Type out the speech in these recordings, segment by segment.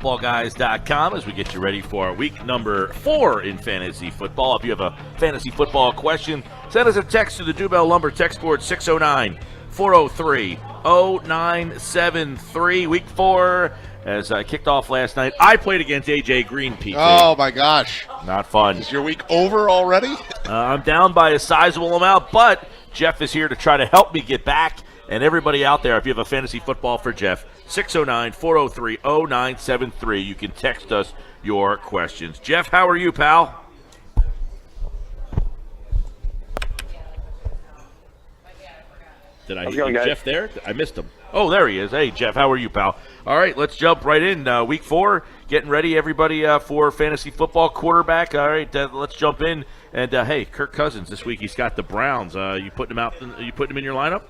footballguys.com as we get you ready for week number 4 in fantasy football. If you have a fantasy football question, send us a text to the Dubell Lumber text board 609-403-0973. Week 4 as I kicked off last night. I played against AJ Green, PJ. Oh, my gosh. Not fun. Is your week over already? I'm down by a sizable amount, but Jeff is here to try to help me get back. And everybody out there, if you have a fantasy football for Jeff, 609-403-0973. You can text us your questions. Jeff, how are you, pal? Did I hear Jeff there? I missed him. Oh, there he is. Hey, Jeff, how are you, pal? All right, let's jump right in. Week 4, getting ready, everybody, for fantasy football quarterback. All right, let's jump in. And, hey, Kirk Cousins this week, he's got the Browns. You putting him in your lineup?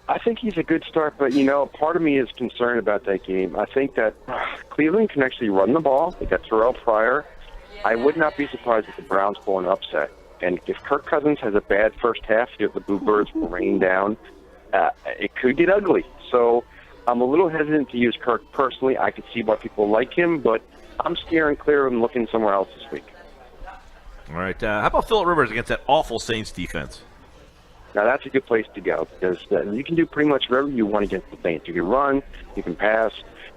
I think he's a good start, but, part of me is concerned about that game. I think that Cleveland can actually run the ball. They got Terrell Pryor. I would not be surprised if the Browns pull an upset. And if Kirk Cousins has a bad first half, if the Bluebirds will rain down, it could get ugly. So I'm a little hesitant to use Kirk personally. I could see why people like him, but I'm steering clear and looking somewhere else this week. All right. How about Phillip Rivers against that awful Saints defense? Now, that's a good place to go because you can do pretty much whatever you want against the Saints. You can run, you can pass.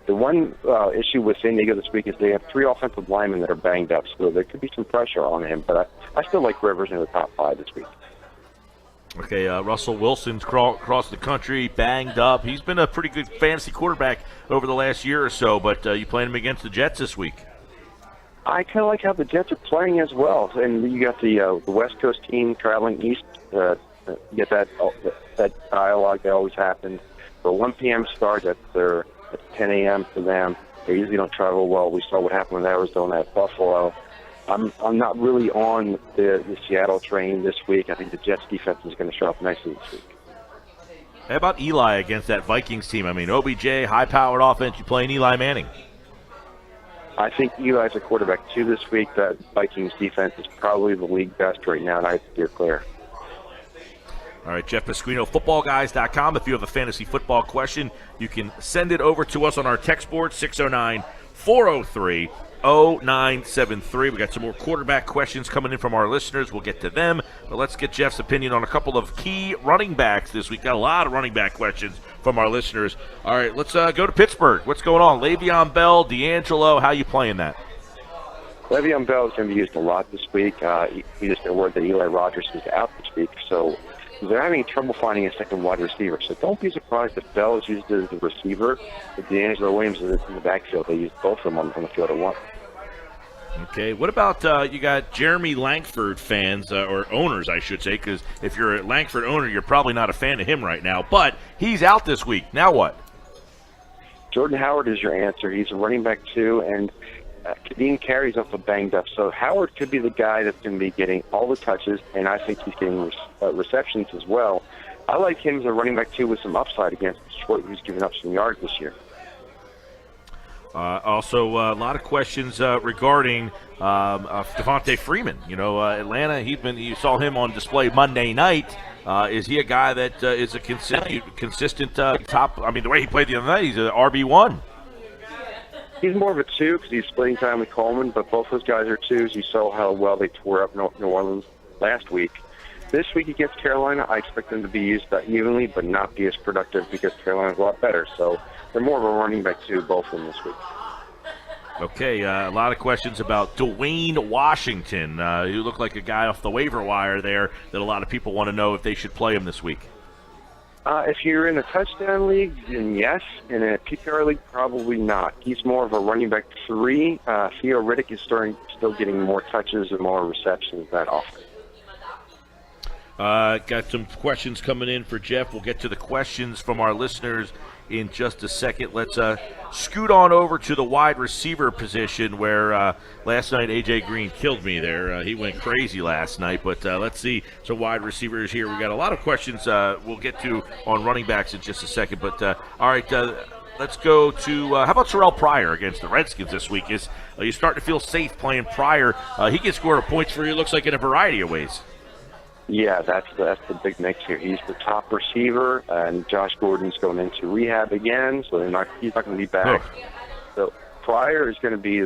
The one issue with San Diego this week is they have 3 offensive linemen that are banged up, so there could be some pressure on him. But I still like Rivers in the top 5 this week. Okay, Russell Wilson's across the country, banged up. He's been a pretty good fantasy quarterback over the last year or so, but you playing him against the Jets this week. I kind of like how the Jets are playing as well. And you got the West Coast team traveling east. Get that dialogue that always happens. For 1 p.m. start, that's 10 a.m. for them. They usually don't travel well. We saw what happened with Arizona at Buffalo. I'm not really on the Seattle train this week. I think the Jets defense is going to show up nicely this week. How about Eli against that Vikings team? I mean, OBJ, high-powered offense. You playing Eli Manning? I think Eli's a quarterback, too, this week. That Vikings defense is probably the league best right now, and I steer clear. All right, Jeff Pasquino, footballguys.com. If you have a fantasy football question, you can send it over to us on our text board, 609-403-0973. We got some more quarterback questions coming in from our listeners. We'll get to them, but let's get Jeff's opinion on a couple of key running backs this week. Got a lot of running back questions from our listeners. All right, let's go to Pittsburgh. What's going on? Le'Veon Bell, D'Angelo, how you playing that? Le'Veon Bell is going to be used a lot this week. We just got word that Eli Rogers is out this week, so they're having trouble finding a second wide receiver. So don't be surprised if Bell is used as the receiver. If D'Angelo Williams is in the backfield, they use both of them on the field at once. Okay, what about you got Jeremy Langford fans, or owners, I should say, because if you're a Langford owner, you're probably not a fan of him right now. But he's out this week. Now what? Jordan Howard is your answer. He's a running back, too, and Kadeem Carey's also banged up. So Howard could be the guy that's going to be getting all the touches, and I think he's getting receptions as well. I like him as a running back, too, with some upside against Detroit, who's given up some yards this year. Also, a lot of questions regarding Devontae Freeman. Atlanta, you saw him on display Monday night. Is he a guy that is a consistent top? I mean, the way he played the other night, he's an RB1. He's more of a 2 because he's splitting time with Coleman, but both those guys are 2s. You saw how well they tore up New Orleans last week. This week against Carolina, I expect them to be used evenly, but not be as productive because Carolina's a lot better. So they're more of a running back 2, both of them this week. Okay, a lot of questions about Dwayne Washington. You look like a guy off the waiver wire there that a lot of people want to know if they should play him this week. If you're in a touchdown league, then yes. In a PPR league, probably not. He's more of a running back 3. Theo Riddick is still getting more touches and more receptions that often. Got some questions coming in for Jeff. We'll get to the questions from our listeners in just a second. Let's scoot on over to the wide receiver position where last night A.J. Green killed me there. He went crazy last night, but let's see some wide receivers here. We got a lot of questions we'll get to on running backs in just a second. But, all right, let's go to how about Terrell Pryor against the Redskins this week? Is you starting to feel safe playing Pryor? He can score points for you, looks like, in a variety of ways. Yeah, that's the big mix here. He's the top receiver, and Josh Gordon's going into rehab again, so he's not going to be back. So Pryor is going to be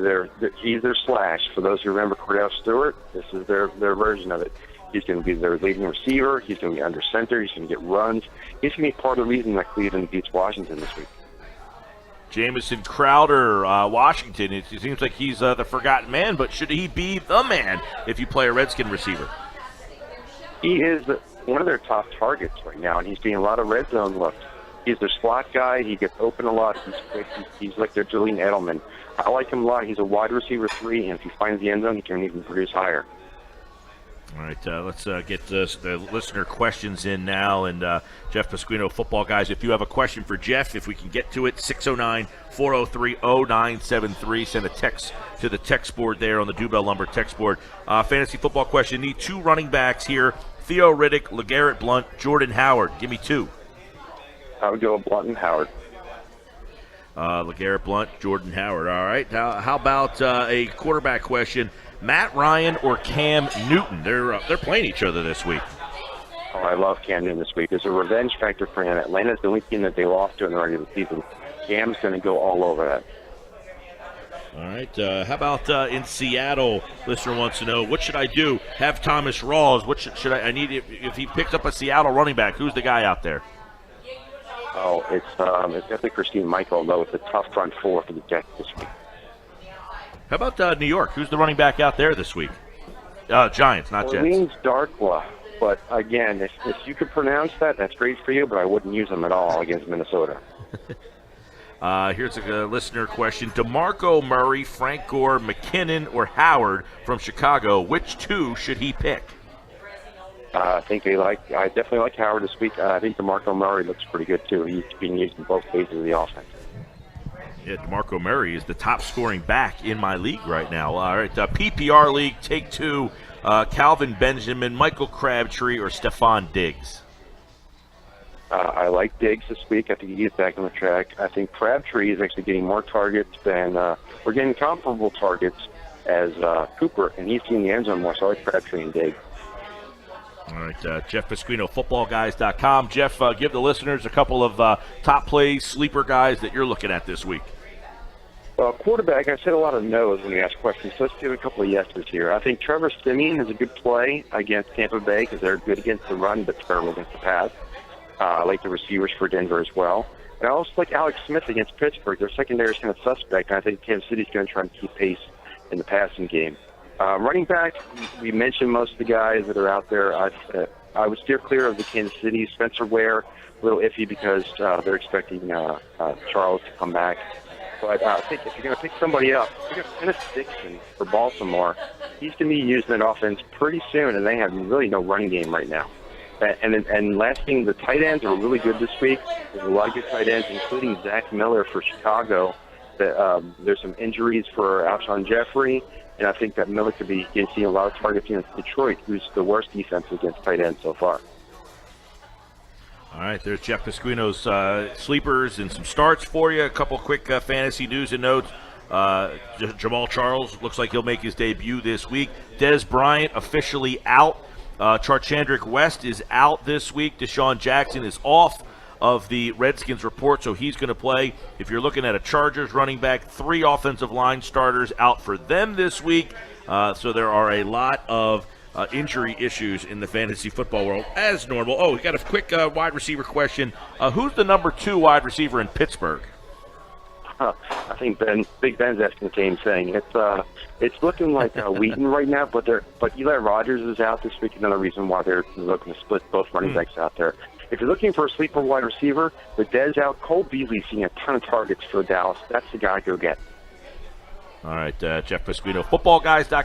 he's their slash. For those who remember Cordell Stewart, this is their version of it. He's going to be their leading receiver. He's going to be under center. He's going to get runs. He's going to be part of the reason that Cleveland beats Washington this week. Jamison Crowder, Washington. It seems like he's the forgotten man, but should he be the man if you play a Redskin receiver? He is one of their top targets right now, and he's getting a lot of red zone looks. He's their slot guy. He gets open a lot. He's quick. He's like their Julian Edelman. I like him a lot. He's a wide receiver 3, and if he finds the end zone, he can even produce higher. All right, let's get the listener questions in now. And Jeff Pasquino, football guys, if you have a question for Jeff, if we can get to it, 609-403-0973. Send a text to the text board there on the Dubell Lumber text board. Fantasy football question. Need 2 running backs here. Theo Riddick, LeGarrette Blount, Jordan Howard. Give me 2. I would go with Blount and Howard. LeGarrette Blount, Jordan Howard. All right. How about a quarterback question? Matt Ryan or Cam Newton? They're playing each other this week. Oh, I love Cam Newton this week. There's a revenge factor for him. Atlanta's the only team that they lost to in the regular season. Cam's going to go all over that. All right. How about in Seattle? Listener wants to know, what should I do? Have Thomas Rawls. What should I need if he picks up a Seattle running back? Who's the guy out there? Oh, it's definitely Christine Michael, though. It's a tough front 4 for the Jets this week. How about New York? Who's the running back out there this week? Giants, not Jets. Orleans Darkwa. But, again, if you could pronounce that, that's great for you, but I wouldn't use them at all against Minnesota. Here's a listener question. DeMarco Murray, Frank Gore, McKinnon, or Howard from Chicago, which 2 should he pick? I definitely like Howard this week. I think DeMarco Murray looks pretty good, too. He's being used in both phases of the offense. Yeah, DeMarco Murray is the top scoring back in my league right now. All right, PPR league, take 2. Calvin Benjamin, Michael Crabtree, or Stephon Diggs? I like Diggs this week. I think he gets back on the track. I think Crabtree is actually getting more targets than we're getting comparable targets as Cooper, and he's seeing the end zone more, so I like Crabtree and Diggs. All right, Jeff Pasquino, footballguys.com. Jeff, give the listeners a couple of top plays, sleeper guys that you're looking at this week. Well, quarterback, I said a lot of no's when you ask questions, so let's give a couple of yeses here. I think Trevor Siemian is a good play against Tampa Bay because they're good against the run but terrible against the pass. I like the receivers for Denver as well. And I also like Alex Smith against Pittsburgh. Their secondary is kind of suspect, and I think Kansas City's going to try and keep pace in the passing game. Running back, we mentioned most of the guys that are out there. I would steer clear of the Kansas City. Spencer Ware, a little iffy because they're expecting Charles to come back. But I think if you're going to pick somebody up, you're going to Dennis Dixon for Baltimore. He's going to be used in that offense pretty soon, and they have really no running game right now. And last thing, the tight ends are really good this week. There's a lot of good tight ends, including Zach Miller for Chicago. There's some injuries for Alshon Jeffrey, and I think that Miller could be seeing a lot of targets against Detroit, who's the worst defense against tight ends so far. All right, there's Jeff Pasquino's sleepers and some starts for you. A couple quick fantasy news and notes. Jamal Charles looks like he'll make his debut this week. Dez Bryant officially out. Charchandrick West is out this week. Deshaun Jackson is off of the Redskins report, so he's going to play. If you're looking at a Chargers running back, 3 offensive line starters out for them this week. So there are a lot of injury issues in the fantasy football world, as normal. Oh, we got a quick wide receiver question. Who's the number 2 wide receiver in Pittsburgh? I think Big Ben's asking the same thing. It's looking like Wheaton right now, but Eli Rogers is out this week. Another reason why they're looking to split both running backs out there. If you're looking for a sleeper wide receiver, with Dez out, Cole Beasley's seeing a ton of targets for Dallas. That's the guy to go get. All right, Jeff Pasquino, footballguys.com.